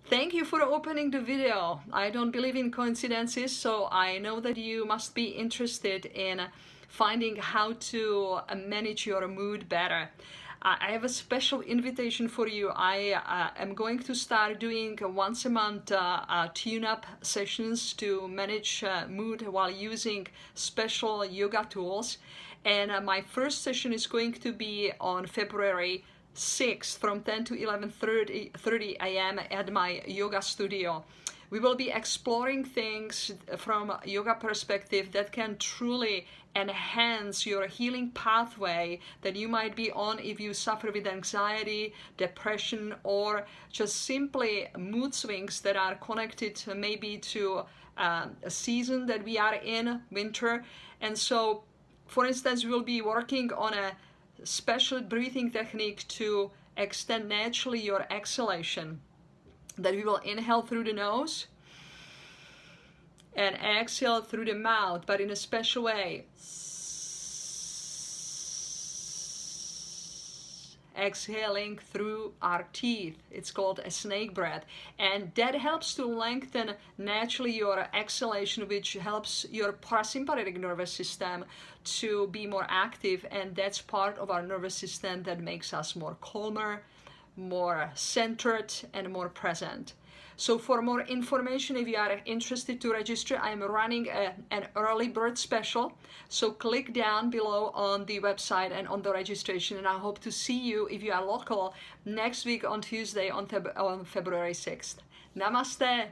Thank you for opening the video. I don't believe in coincidences, so I know that you must be interested in finding how to manage your mood better. I have a special invitation for you. I am going to start doing once a month tune-up sessions to manage mood while using special yoga tools. And my first session is going to be on February 6th from 10 to 11:30 a.m. at my yoga studio. We will be exploring things from a yoga perspective that can truly enhance your healing pathway that you might be on if you suffer with anxiety, depression, or just simply mood swings that are connected maybe to a season that we are in, winter. And so, for instance, we'll be working on a special breathing technique to extend naturally your exhalation, that we will inhale through the nose and exhale through the mouth, but in a special way. Exhaling through our teeth. It's called a snake breath, and that helps to lengthen naturally your exhalation, which helps your parasympathetic nervous system to be more active, and that's part of our nervous system that makes us more calmer, more centered, and more present. So for more information, if you are interested to register, I'm running an early bird special. So click down below on the website and on the registration, and I hope to see you, if you are local, next week on Tuesday on February 6th. Namaste.